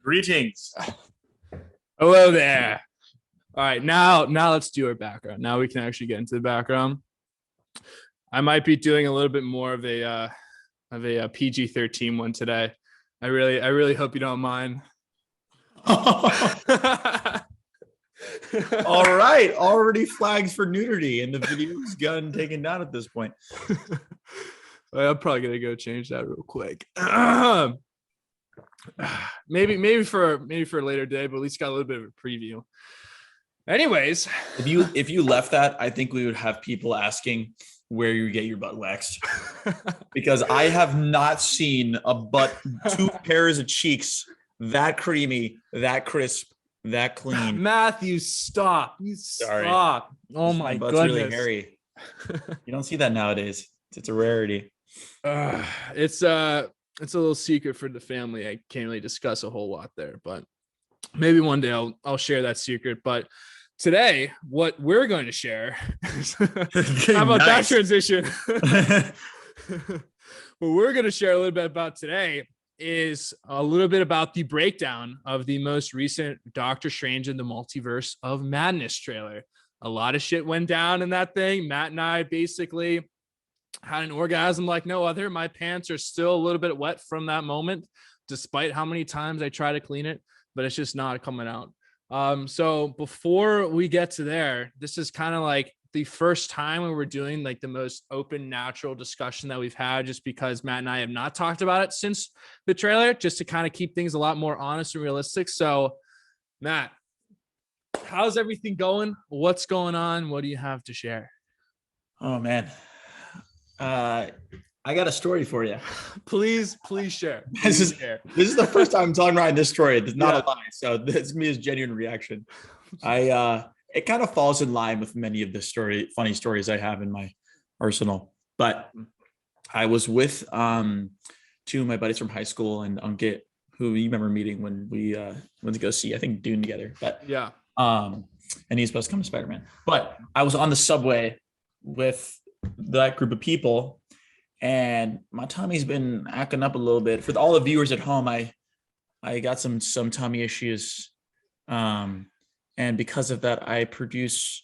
Greetings. Hello there. All right, now let's do our background. Now we can actually get into the background. I might be doing a little bit more of a PG-13 one today. I really hope you don't mind. All right, already flags for nudity, and the video's gotten taken down at this point. I'm probably gonna go change that real quick. Maybe for a later day, but at least got a little bit of a preview. Anyways, if you left that, I think we would have people asking where you get your butt waxed, because I have not seen a butt, two pairs of cheeks that creamy, that crisp, that clean. Matthew, stop! Sorry. Stop! Oh my butt's goodness, really hairy. You don't see that nowadays. It's a rarity. It's a little secret for the family. I can't really discuss a whole lot there, but maybe one day I'll share that secret. But today, what we're going to share is, how about that transition? What we're going to share a little bit about today is a little bit about the breakdown of the most recent Doctor Strange in the Multiverse of Madness trailer. A lot of shit went down in that thing. Matt and I basically had an orgasm like no other. My pants are still a little bit wet from that moment, despite how many times I try to clean it, but it's just not coming out. So before we get to there, this is kind of like the first time when we're doing like the most open, natural discussion that we've had, just because Matt and I have not talked about it since the trailer, just to kind of keep things a lot more honest and realistic. So Matt, how's everything going? What's going on? What do you have to share? Oh man. I got a story for you. Please share. This is the first time I'm telling Ryan this story. It's not a lie. So this is me as genuine reaction. It kind of falls in line with many of the funny stories I have in my arsenal. But I was with two of my buddies from high school and Unkit, who you remember meeting when we went to go see, I think, Dune together. But yeah. And he's supposed to come to Spider-Man. But I was on the subway with that group of people, and my tummy's been acting up a little bit. For all the viewers at home, I got some tummy issues, and because of that, I produce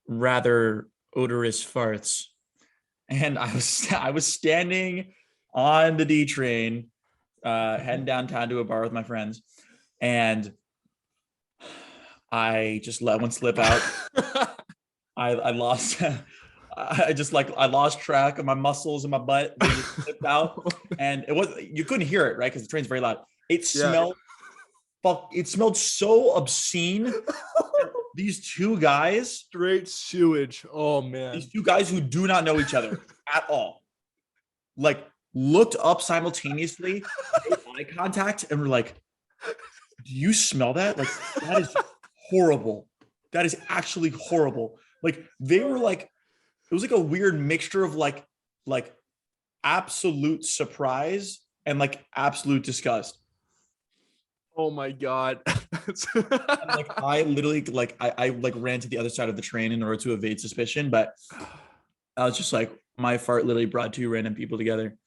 rather odorous farts. And I was standing on the D train, heading downtown to a bar with my friends, and I just let one slip out. I lost track of my muscles in my butt. They just slipped out, and you couldn't hear it, right? Because the train's very loud. It smelled so obscene. These two guys, straight sewage. Oh man. These two guys who do not know each other at all, like, looked up simultaneously, made eye contact, and were like, "Do you smell that? Like, that is horrible. That is actually horrible." Like, they were like, it was like a weird mixture of like absolute surprise and like absolute disgust. Oh my God. And like, I literally I ran to the other side of the train in order to evade suspicion, but I was just like, my fart literally brought two random people together.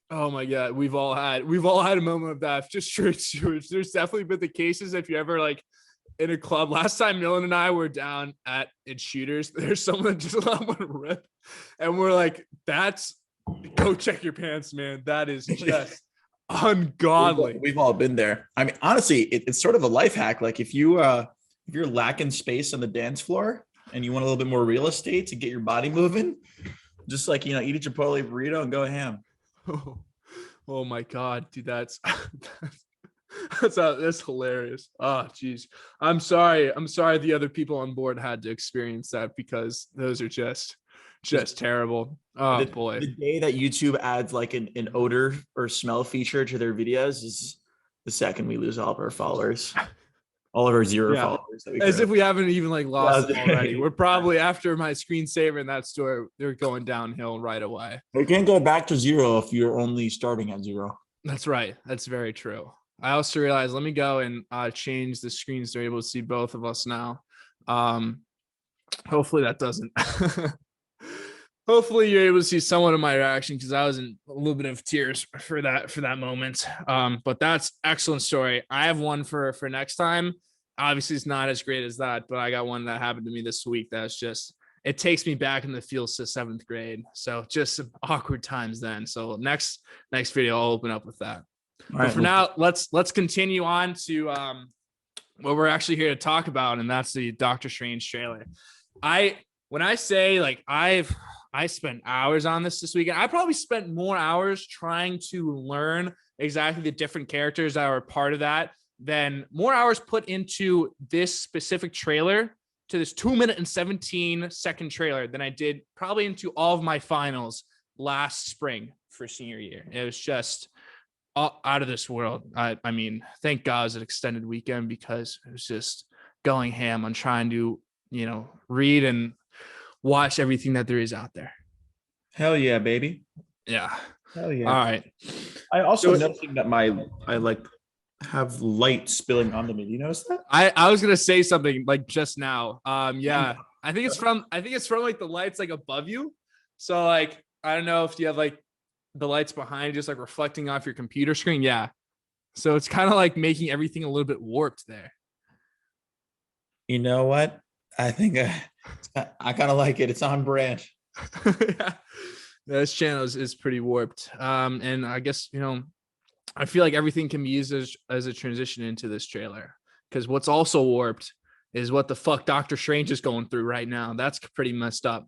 Oh my God. We've all had a moment of that. Just straight sewage. There's definitely been the cases, if you ever like in a club. Last time Millen and I were down at Shooters, there's someone that just let one rip, and we're like, go check your pants, man. That is just ungodly. We've all been there. I mean, honestly, it's sort of a life hack. Like, if you're lacking space on the dance floor and you want a little bit more real estate to get your body moving, just like, eat a Chipotle burrito and go ham. Oh my God, dude, that's hilarious. Oh geez, I'm sorry the other people on board had to experience that, because those are just terrible. Oh boy. The day that YouTube adds like an odor or smell feature to their videos is the second we lose all of our followers, all of our zero followers that as if we haven't even like lost them already. We're probably, after my screensaver in that store, they're going downhill right away. They can't go back to zero if you're only starting at zero. That's right. That's very true. I also realized, let me go and change the screen so you're able to see both of us now. Hopefully that doesn't Hopefully you're able to see somewhat of my reaction because I was in a little bit of tears for that moment. But that's excellent story. I have one for next time. Obviously, it's not as great as that, but I got one that happened to me this week. That's just it takes me back in the feels to 7th grade. So just some awkward times then. So next video, I'll open up with that. All But right, for now, let's continue on to what we're actually here to talk about, and that's the Doctor Strange trailer. When I say like I spent hours on this weekend. I probably spent more hours trying to learn exactly the different characters that are part of that than more hours put into this specific trailer, to this 2-minute and 17-second trailer, than I did probably into all of my finals last spring for senior year. It was just out of this world. I mean, thank God it was an extended weekend because it was just going ham on trying to, read and watch everything that there is out there. Hell yeah, baby. Yeah. Hell yeah. All right. I also noticing that I like have light spilling onto me. Do you notice that? I was gonna say something like just now. Yeah. I think it's from like the lights like above you. So like I don't know if you have like the lights behind just like reflecting off your computer screen. Yeah. So it's kind of like making everything a little bit warped there. You know what? I think I kind of like it. It's on brand. Yeah. This channel is pretty warped. And I guess, I feel like everything can be used as a transition into this trailer, because what's also warped is what the fuck Doctor Strange is going through right now. That's pretty messed up.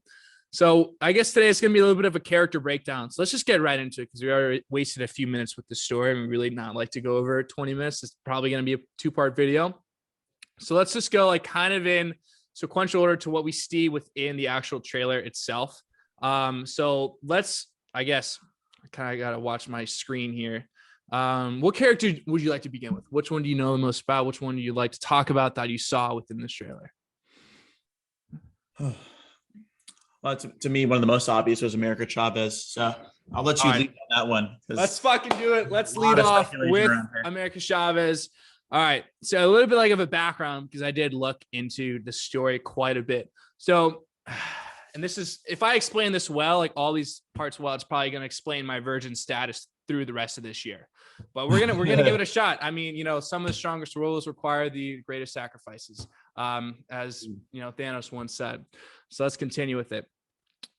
So I guess today it's going to be a little bit of a character breakdown. So let's just get right into it, because we already wasted a few minutes with the story and we really not like to go over 20 minutes. It's probably going to be a 2-part video. So let's just go like kind of in sequential order to what we see within the actual trailer itself. So I guess I kind of got to watch my screen here. What character would you like to begin with? Which one do you know the most about? Which one do you like to talk about that you saw within this trailer? Well, to me, one of the most obvious was America Chavez. So I'll let you lead on that one. Let's fucking do it. Let's lead off with America Chavez. All right. So a little bit like of a background, because I did look into the story quite a bit. So, and this is, if I explain this well, like all these parts well, it's probably going to explain my virgin status through the rest of this year. But we're gonna give it a shot. I mean, some of the strongest rules require the greatest sacrifices, as Thanos once said. So let's continue with it.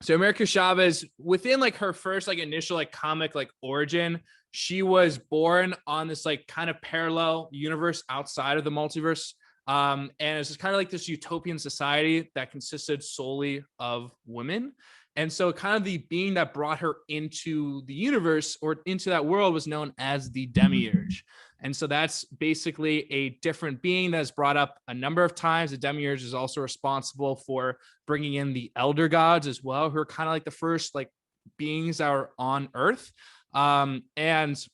So America Chavez, within like her first like initial like comic like origin, she was born on this like kind of parallel universe outside of the multiverse. And it's just kind of like this utopian society that consisted solely of women. And so kind of the being that brought her into the universe or into that world was known as the Demiurge. And so that's basically a different being that's brought up a number of times. The Demiurge is also responsible for bringing in the elder gods as well, who are kind of like the first like beings that are on Earth. And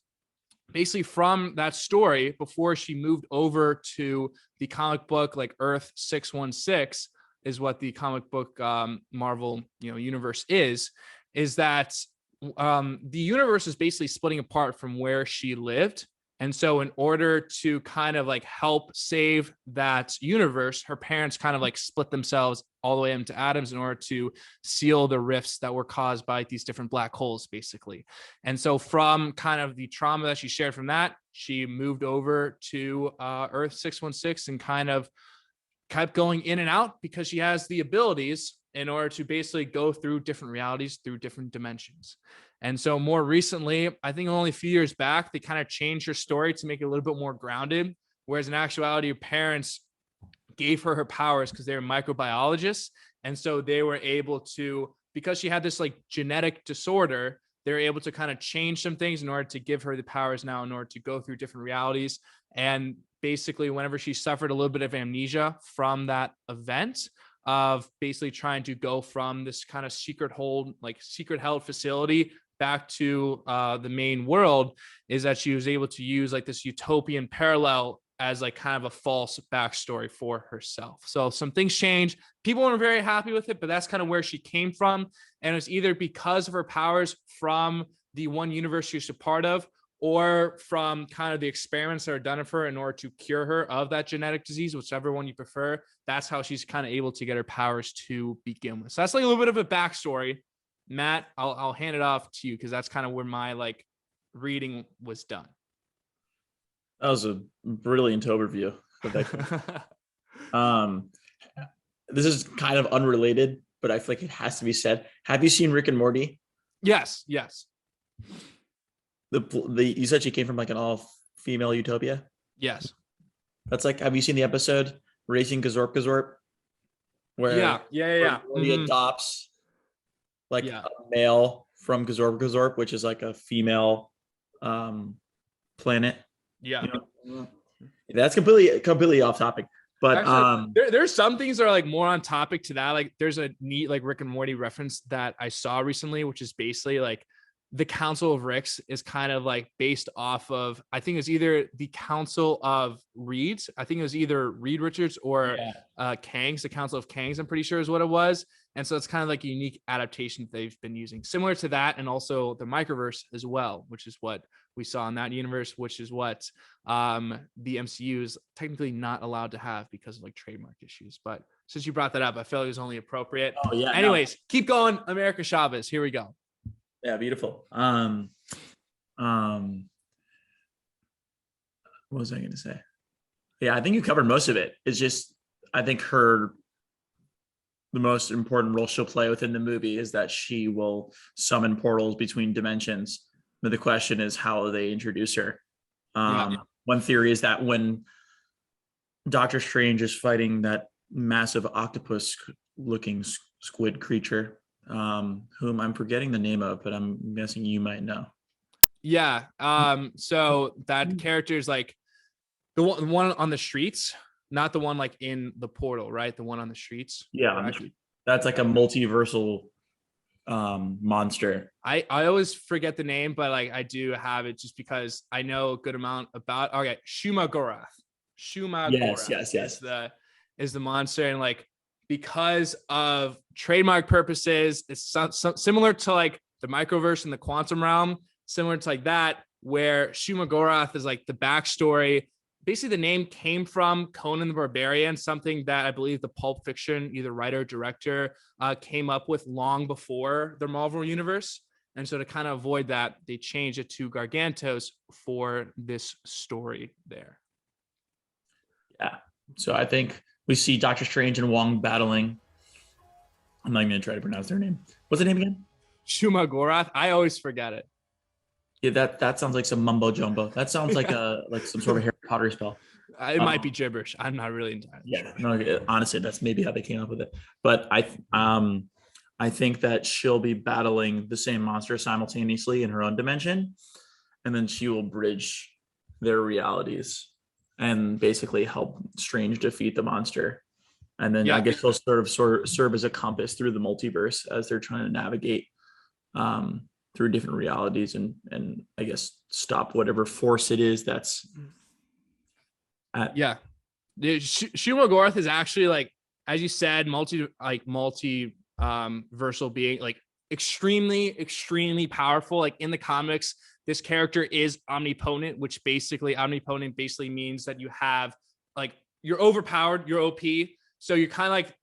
basically from that story, before she moved over to the comic book like Earth 616, is what the comic book Marvel universe is that the universe is basically splitting apart from where she lived. And so in order to kind of like help save that universe, her parents kind of like split themselves all the way into atoms in order to seal the rifts that were caused by these different black holes, basically. And so from kind of the trauma that she shared from that, she moved over to Earth 616 and kind of kept going in and out because she has the abilities in order to basically go through different realities, through different dimensions. And so more recently, I think only a few years back, they kind of changed her story to make it a little bit more grounded. Whereas in actuality, her parents gave her powers because they were microbiologists. And so they were able to, because she had this like genetic disorder, they were able to kind of change some things in order to give her the powers now in order to go through different realities. And basically, whenever she suffered a little bit of amnesia from that event of basically trying to go from this kind of secret held facility back to the main world, is that she was able to use like this utopian parallel as like kind of a false backstory for herself. So some things changed. People weren't very happy with it, but that's kind of where she came from. And it was either because of her powers from the one universe she was a part of, or from kind of the experiments that are done of her in order to cure her of that genetic disease, whichever one you prefer. That's how she's kind of able to get her powers to begin with. So that's like a little bit of a backstory Matt, I'll hand it off to you because that's kind of where my like reading was done. That was a brilliant overview of that. This is kind of unrelated, but I feel like it has to be said. Have you seen Rick and Morty? Yes. You said she came from like an all-female utopia. Yes. That's like, have you seen the episode Racing Gazorp, where yeah. Morty adopts like Yeah. a male from Gazorp, which is like a female planet. Yeah. You know? That's completely off topic. But actually, there's some things that are like more on topic to that. Like there's a neat like Rick and Morty reference that I saw recently, which is basically like the Council of Ricks is kind of like based off of, I think it was either the Council of Reeds. I think it was either Reed Richards or Kangs, the Council of Kangs, I'm pretty sure is what it was. And so it's kind of like a unique adaptation that they've been using, similar to that, and also the microverse as well, which is what we saw in that universe, which is what the MCU is technically not allowed to have because of like trademark issues. But since you brought that up, I felt it was only appropriate. Oh yeah. Anyways, keep going. America Chavez. Here we go. Yeah, beautiful. What was I going to say? Yeah, I think you covered most of it. It's just, I think the most important role she'll play within the movie is that she will summon portals between dimensions. But the question is how they introduce her. One theory is that when Doctor Strange is fighting that massive octopus-looking squid creature, whom I'm forgetting the name of, but I'm guessing you might know. Yeah. So that character is like the one on the streets, not the one like in the portal, right? The one on the streets. Yeah, that's like a multiversal monster. I always forget the name, but like I do have it just because I know a good amount about. Okay, Shuma Gorath. Gorath is the monster, and like because of trademark purposes, it's similar to like the microverse in the quantum realm, similar to like that, where Shuma Gorath is like the backstory. Basically, the name came from Conan the Barbarian, something that I believe the Pulp Fiction, either writer or director, came up with long before the Marvel Universe. And so to kind of avoid that, they changed it to Gargantos for this story there. Yeah. So I think we see Doctor Strange and Wong battling. I'm not even going to try to pronounce their name. What's the name again? Shuma Gorath. I always forget it. Yeah, that sounds like some mumbo jumbo. That sounds like like some sort of Harry Potter spell. It might be gibberish. I'm not really entirely sure. No, honestly, that's maybe how they came up with it. But I think that she'll be battling the same monster simultaneously in her own dimension, and then she will bridge their realities and basically help Strange defeat the monster. And then I guess she'll sort of serve as a compass through the multiverse as they're trying to navigate through different realities and I guess stop whatever force it is that's Shuma Gorath is actually, like as you said, multiversal being, like extremely powerful. Like in the comics, this character is omnipotent, which omnipotent basically means that you have like you're overpowered, you're OP. So you're kind of like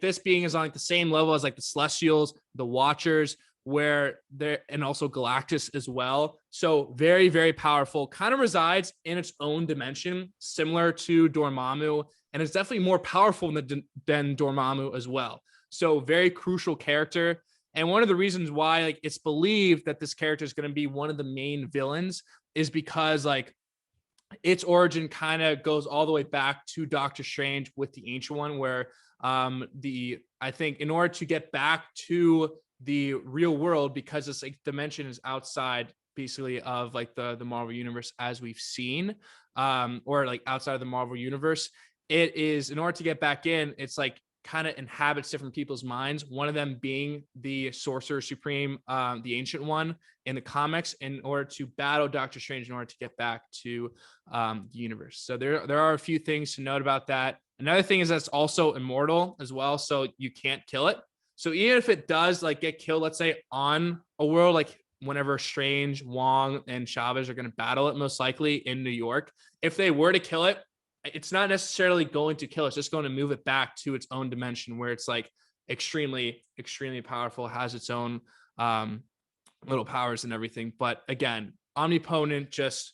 this being is on like the same level as like the Celestials, the Watchers, where they're, and also Galactus as well. So very, very powerful, kind of resides in its own dimension, similar to Dormammu, and it's definitely more powerful than Dormammu as well. So very crucial character. And one of the reasons why like it's believed that this character is going to be one of the main villains is because like its origin kind of goes all the way back to Doctor Strange with the Ancient One, where I think in order to get back to the real world, because this like dimension is outside basically of like the Marvel Universe as we've seen, or like outside of the Marvel Universe, it is in order to get back in, it's like kind of inhabits different people's minds. One of them being the Sorcerer Supreme, the Ancient One in the comics, in order to battle Doctor Strange in order to get back to the universe. So there are a few things to note about that. Another thing is that's also immortal as well, so you can't kill it. So even if it does like get killed, let's say on a world, like whenever Strange, Wong, and Chavez are going to battle it, most likely in New York, if they were to kill it, it's not necessarily going to kill it. It's just going to move it back to its own dimension where it's like extremely, extremely powerful, has its own little powers and everything. But again, omnipotent, just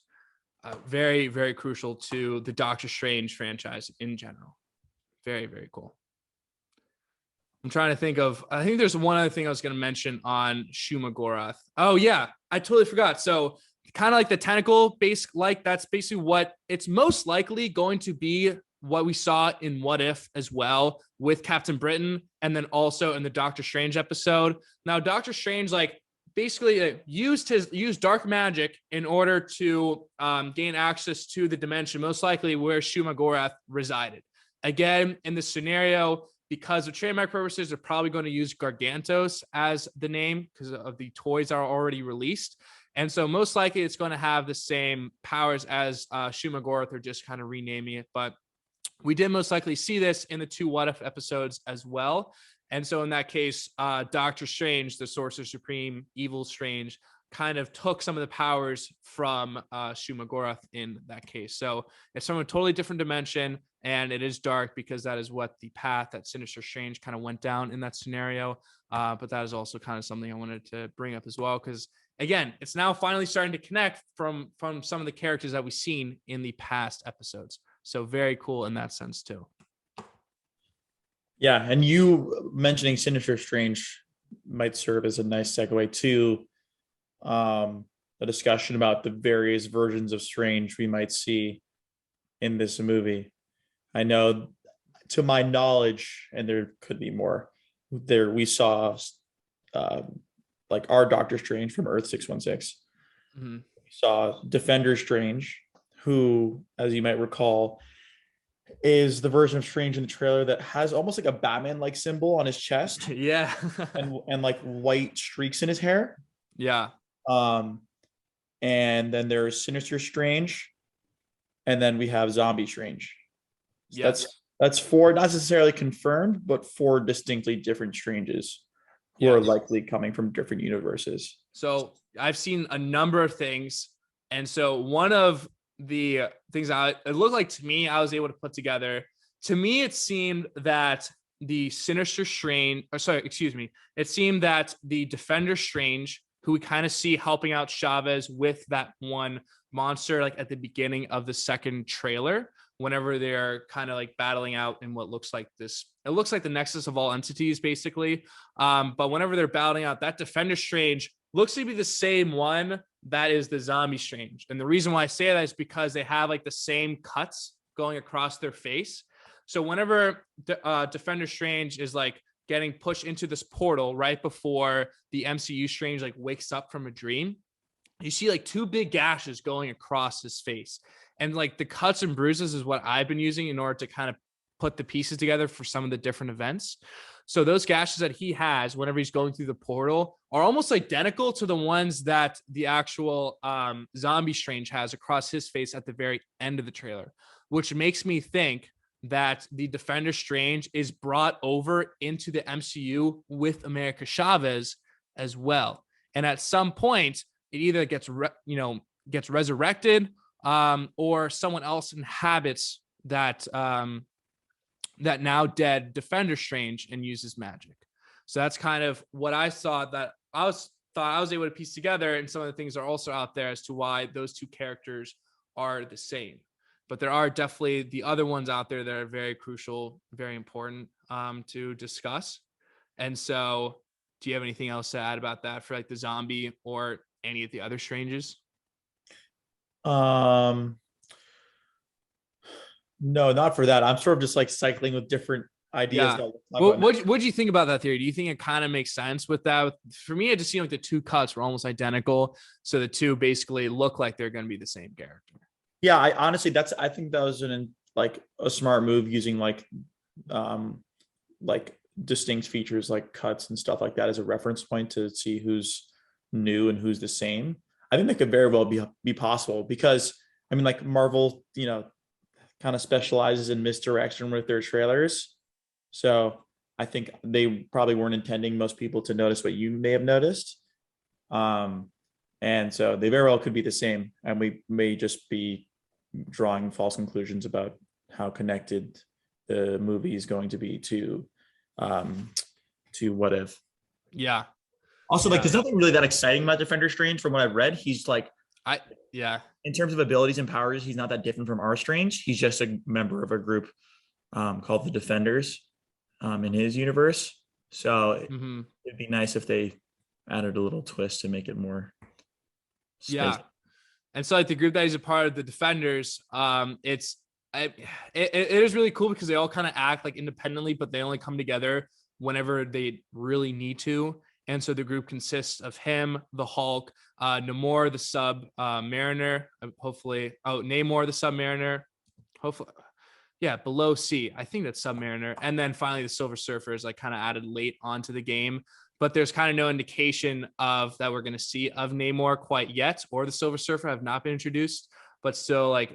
very, very crucial to the Doctor Strange franchise in general. Very, very cool. I'm trying to think of, I think there's one other thing I was going to mention on Shuma Gorath. Oh yeah, I totally forgot. So kind of like the tentacle base, like that's basically what it's most likely going to be, what we saw in What If as well with Captain Britain, and then also in the Doctor Strange episode. Now, Doctor Strange basically used dark magic in order to gain access to the dimension, most likely where Shuma Gorath resided. Again, in this scenario, because of trademark purposes, they're probably going to use Gargantos as the name because of the toys that are already released. And so most likely it's going to have the same powers as Shuma Gorath, or just kind of renaming it. But we did most likely see this in the 2 What If episodes as well. And so in that case, Doctor Strange, the Sorcerer Supreme, Evil Strange, kind of took some of the powers from Shuma Gorath in that case. So it's from a totally different dimension, and it is dark because that is what the path that Sinister Strange kind of went down in that scenario. But that is also kind of something I wanted to bring up as well, because again, it's now finally starting to connect from some of the characters that we've seen in the past episodes. So very cool in that sense too. Yeah, and you mentioning Sinister Strange might serve as a nice segue to a discussion about the various versions of Strange we might see in this movie. I know, to my knowledge, and there could be more, there we saw like our Doctor Strange from Earth 616. Mm-hmm. We saw Defender Strange, who, as you might recall, is the version of Strange in the trailer that has almost like a Batman-like symbol on his chest. Yeah. and like white streaks in his hair. Yeah. And then there's Sinister Strange, and then we have Zombie Strange. So yes. that's 4 not necessarily confirmed, but 4 distinctly different Stranges who are likely coming from different universes. So I've seen a number of things, and so one of the things it looked like to me, I was able to put together. To me, it seemed that the Sinister Strange, it seemed that the Defender Strange, who we kind of see helping out Chavez with that one monster, like at the beginning of the second trailer, whenever they're kind of like battling out in what looks like this, it looks like the nexus of all entities, basically. But whenever they're battling out, that Defender Strange looks to be the same one that is the Zombie Strange. And the reason why I say that is because they have like the same cuts going across their face. So whenever Defender Strange is like getting pushed into this portal right before the MCU Strange like wakes up from a dream, you see like 2 big gashes going across his face. And like the cuts and bruises is what I've been using in order to kind of put the pieces together for some of the different events. So those gashes that he has whenever he's going through the portal are almost identical to the ones that the actual Zombie Strange has across his face at the very end of the trailer, which makes me think that the Defender Strange is brought over into the MCU with America Chavez as well. And at some point, it either gets resurrected, or someone else inhabits that that now dead Defender Strange and uses magic. So that's kind of what I thought I was able to piece together, and some of the things are also out there as to why those 2 characters are the same. But there are definitely the other ones out there that are very crucial, very important to discuss. And so, do you have anything else to add about that for like the zombie or any of the other Stranges? No, not for that. I'm sort of just like cycling with different ideas. Yeah. Well, what do you think about that theory? Do you think it kind of makes sense with that? For me, it just seemed like the 2 cuts were almost identical. So the 2 basically look like they're going to be the same character. Yeah, I think that was a smart move, using like distinct features like cuts and stuff like that as a reference point to see who's new and who's the same. I think that could very well be possible, because I mean, like Marvel, kind of specializes in misdirection with their trailers. So I think they probably weren't intending most people to notice what you may have noticed. And so they very well could be the same. And we may just be drawing false conclusions about how connected the movie is going to be to to What If. Yeah. Also, Yeah. like, there's nothing really that exciting about Defender Strange from what I've read. He's like, in terms of abilities and powers, he's not that different from our Strange. He's just a member of a group called the Defenders in his universe. So it'd be nice if they added a little twist to make it more space. Yeah. And so like the group that he's a part of, the Defenders, it is really cool because they all kind of act like independently, but they only come together whenever they really need to. And so the group consists of him, the Hulk, Namor, the Submariner, Namor, the Submariner, hopefully, yeah, below C. I think that's Submariner. And then finally the Silver Surfer is like kind of added late onto the game. But there's kind of no indication of that we're going to see of Namor quite yet, or the Silver Surfer have not been introduced. But still, like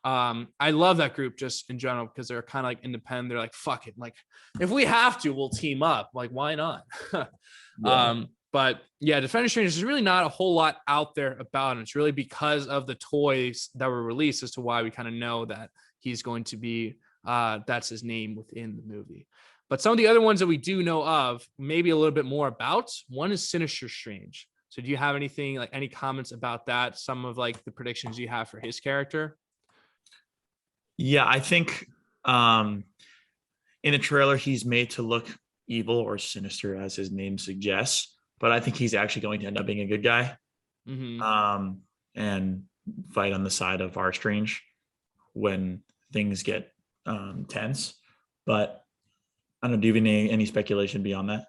I love that group just in general because they're kind of like independent. They're like, fuck it. Like if we have to, we'll team up. Like, why not? Yeah. But yeah, Defender Strange is really not a whole lot out there about him. It's really because of the toys that were released as to why we kind of know that he's going to be, that's his name within the movie. But some of the other ones that we do know of, maybe a little bit more about, one is Sinister Strange. So do you have anything, like any comments about that? Some of like the predictions you have for his character? Yeah, I think in the trailer, he's made to look evil or sinister, as his name suggests. But I think he's actually going to end up being a good guy and fight on the side of our Strange when things get tense. But I don't know, do you have any speculation beyond that?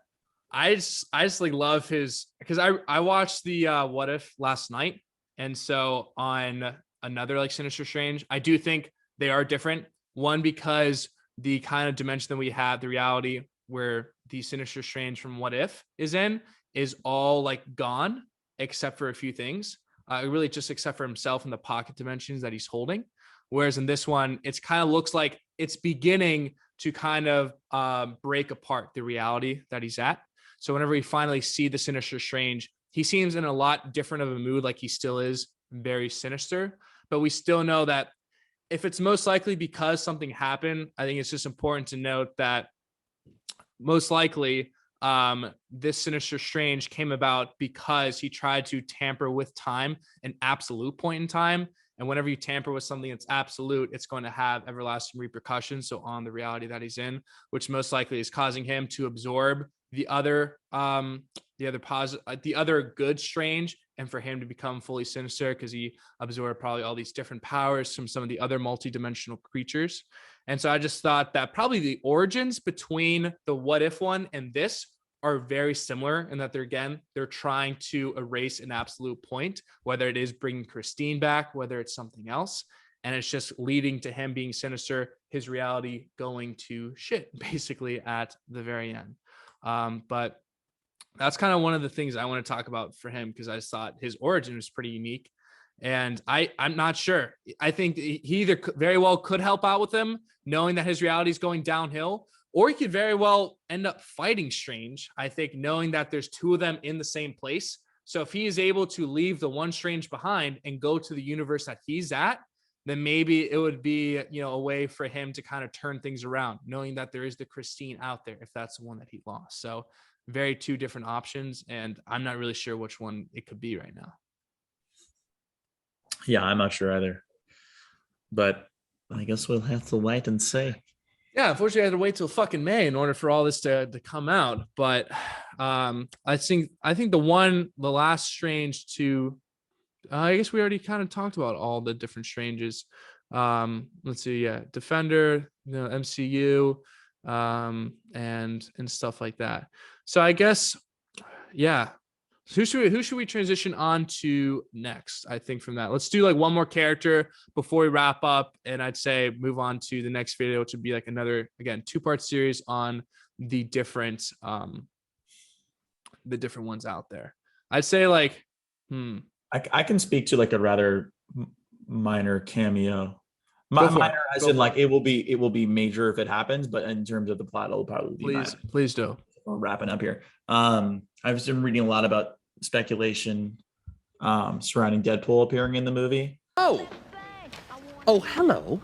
I just like love his, because I watched the What If last night, and so on another like Sinister Strange, I do think they are different. One, because the kind of dimension that we have, the reality where the Sinister Strange from What If is in, is all like gone except for a few things. Really just except for himself and the pocket dimensions that he's holding. Whereas in this one, it's kind of looks like it's beginning to kind of break apart the reality that he's at. So whenever we finally see the Sinister Strange, he seems in a lot different of a mood, like he still is very sinister. But we still know that if it's most likely because something happened, I think it's just important to note that most likely this Sinister Strange came about because he tried to tamper with time, an absolute point in time. And whenever you tamper with something that's absolute, it's going to have everlasting repercussions. So on the reality that he's in, which most likely is causing him to absorb the other good Strange, and for him to become fully sinister because he absorbed probably all these different powers from some of the other multidimensional creatures. And so I just thought that probably the origins between the What If one and this are very similar in that they're trying to erase an absolute point, whether it is bringing Christine back, whether it's something else. And it's just leading to him being sinister, his reality going to shit basically at the very end. But that's kind of one of the things I want to talk about for him, because I just thought his origin was pretty unique. And I'm not sure. I think he either very well could help out with him, knowing that his reality is going downhill, or he could very well end up fighting Strange, I think, knowing that there's two of them in the same place. So if he is able to leave the one Strange behind and go to the universe that he's at, then maybe it would be, a way for him to kind of turn things around, knowing that there is the Christine out there, if that's the one that he lost. So very two different options, and I'm not really sure which one it could be right now. Yeah, I'm not sure either. But I guess we'll have to wait and see. Yeah, unfortunately, I had to wait till fucking May in order for all this to come out. But I think the last Strange to, I guess we already kind of talked about all the different Stranges. Let's see, yeah, Defender, MCU, and stuff like that. So I guess, yeah. Who should we transition on to next? I think from that, let's do like one more character before we wrap up, and I'd say move on to the next video, which would be like another, again, 2-part series on the different ones out there. I'd say like, I can speak to like a rather minor cameo. Minor as in like it will be major if it happens, but in terms of the plot, it'll probably be minor. Please do. We're wrapping up here. I've been reading a lot about speculation surrounding Deadpool appearing in the movie. Oh, hello.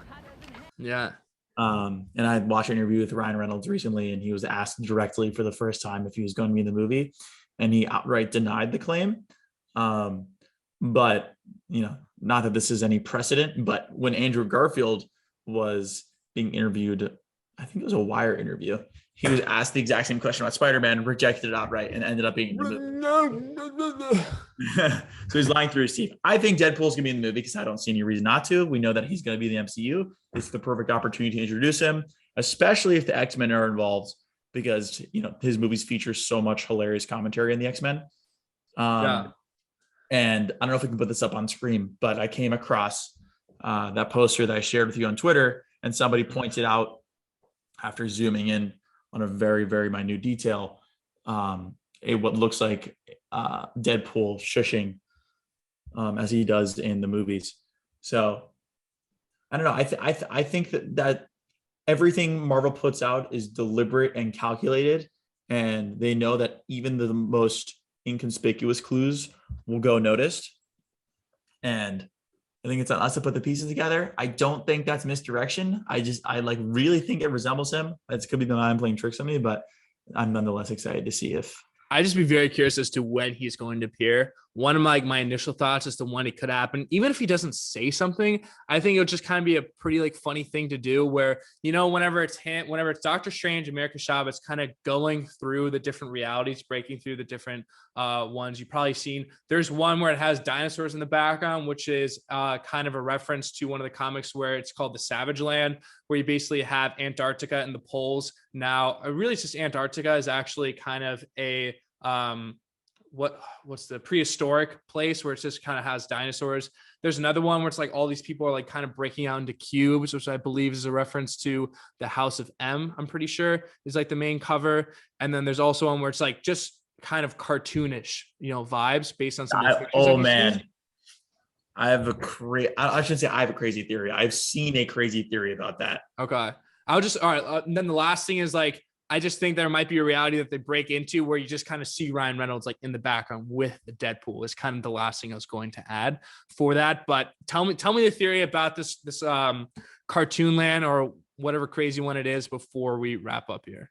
Yeah. And I watched an interview with Ryan Reynolds recently, and he was asked directly for the first time if he was going to be in the movie, and he outright denied the claim. Um, but not that this is any precedent, but when Andrew Garfield was being interviewed, I think it was a Wire interview, he was asked the exact same question about Spider-Man and rejected it outright and ended up being in the movie. So he's lying through his teeth. I think Deadpool's gonna be in the movie because I don't see any reason not to. We know that he's gonna be in the MCU. It's the perfect opportunity to introduce him, especially if the X-Men are involved, because his movies feature so much hilarious commentary on the X-Men. Yeah. And I don't know if we can put this up on screen, but I came across that poster that I shared with you on Twitter, and somebody pointed out, after zooming in on a very, very minute detail, what looks like Deadpool shushing as he does in the movies. So I don't know. I think that everything Marvel puts out is deliberate and calculated, and they know that even the most inconspicuous clues will go noticed. And I think it's on us to put the pieces together. I don't think that's misdirection. I really think it resembles him. That's could be the mind playing tricks on me, but I'm nonetheless excited to see if. I just be very curious as to when he's going to appear. One of my initial thoughts as to when it could happen, even if he doesn't say something, I think it would just kind of be a pretty funny thing to do where, whenever it's Doctor Strange, America Chavez kind of going through the different realities, breaking through the different ones you've probably seen. There's one where it has dinosaurs in the background, which is kind of a reference to one of the comics where it's called the Savage Land, where you basically have Antarctica and the poles. Now, really it's just Antarctica is actually kind of a what's the prehistoric place where it just kind of has dinosaurs. There's another one where it's all these people are kind of breaking out into cubes, which I believe is a reference to the House of M. I'm pretty sure is the main cover. And then there's also one where it's just kind of cartoonish, vibes based on some of the pictures. Oh man, I have I shouldn't say I have a crazy theory. I've seen a crazy theory about that. Okay, all right. And then the last thing is I just think there might be a reality that they break into where you just kind of see Ryan Reynolds in the background with the Deadpool is kind of the last thing I was going to add for that. But tell me the theory about this cartoon land or whatever crazy one it is before we wrap up here.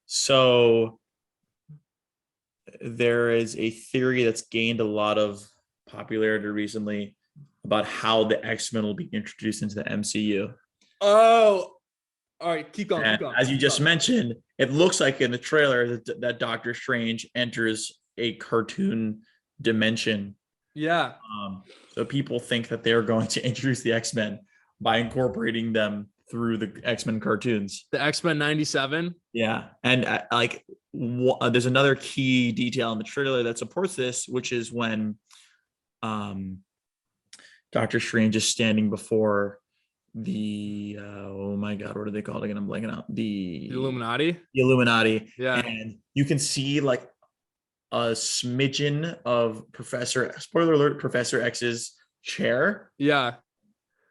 So there is a theory that's gained a lot of popularity recently about how the X-Men will be introduced into the MCU. Oh, all right, keep going. As you just mentioned, it looks like in the trailer that Doctor Strange enters a cartoon dimension. Yeah. So people think that they're going to introduce the X-Men by incorporating them through the X-Men cartoons. The X-Men 97. Yeah. And there's another key detail in the trailer that supports this, which is when Doctor Strange is standing before the oh my god, what are they called again? I'm blanking out. The Illuminati. Yeah. And you can see a smidgen of spoiler alert, Professor X's chair. Yeah.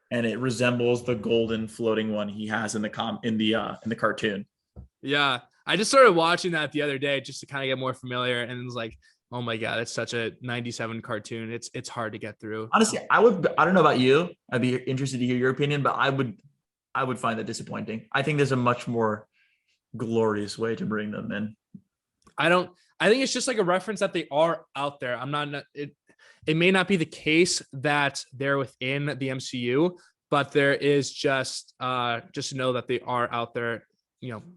And it resembles the golden floating one he has in the cartoon. Yeah. I just started watching that the other day just to kind of get more familiar, and it was oh my god, it's such a 97 cartoon. It's hard to get through. Honestly, I don't know about you. I'd be interested to hear your opinion, but I would find that disappointing. I think there's a much more glorious way to bring them in. I think it's just a reference that they are out there. It may not be the case that they're within the MCU, but there is just to know that they are out there,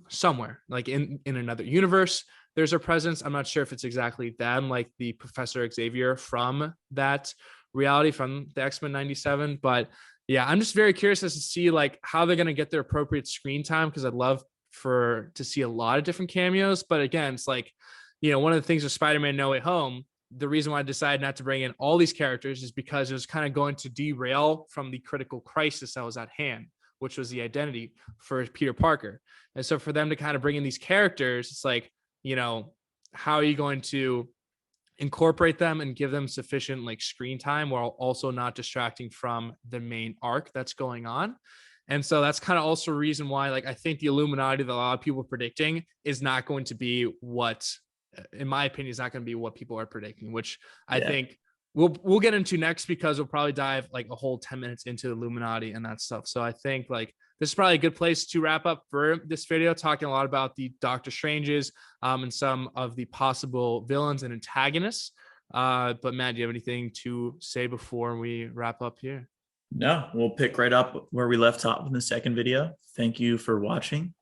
somewhere in another universe. There's a presence. I'm not sure if it's exactly them, like the Professor Xavier from that reality from the X-Men 97. But yeah, I'm just very curious as to see how they're going to get their appropriate screen time, because I'd love to see a lot of different cameos. But again, it's one of the things with Spider-Man No Way Home, the reason why I decided not to bring in all these characters is because it was kind of going to derail from the critical crisis that was at hand, which was the identity for Peter Parker. And so for them to kind of bring in these characters, it's how are you going to incorporate them and give them sufficient screen time while also not distracting from the main arc that's going on? And so that's kind of also a reason why I think the Illuminati that a lot of people are predicting is not going to be what, in my opinion, is not going to be what people are predicting, which I think we'll get into next, because we'll probably dive a whole 10 minutes into the Illuminati and that stuff. So I think this is probably a good place to wrap up for this video, talking a lot about the Doctor Stranges and some of the possible villains and antagonists. But Matt, do you have anything to say before we wrap up here? No, we'll pick right up where we left off in the second video. Thank you for watching.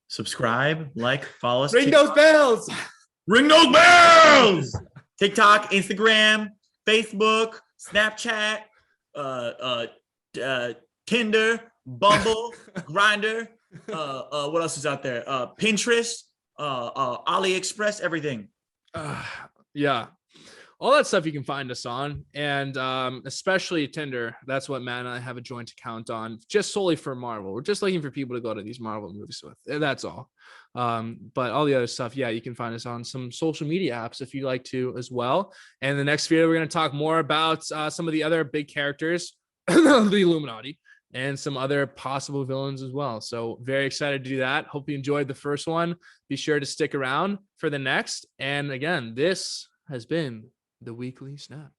Subscribe, like, follow us. Ring those bells. Ring those bells. TikTok, Instagram, Facebook, Snapchat, Tinder, Bumble, Grinder. What else is out there? Pinterest, AliExpress, everything. Yeah. All that stuff you can find us on, and especially Tinder. That's what Matt and I have a joint account on, just solely for Marvel. We're just looking for people to go to these Marvel movies with. That's all. But all the other stuff, yeah, you can find us on some social media apps if you like to as well. And the next video, we're going to talk more about some of the other big characters, the Illuminati, and some other possible villains as well. So very excited to do that. Hope you enjoyed the first one. Be sure to stick around for the next. And again, this has been the Weekly Snap.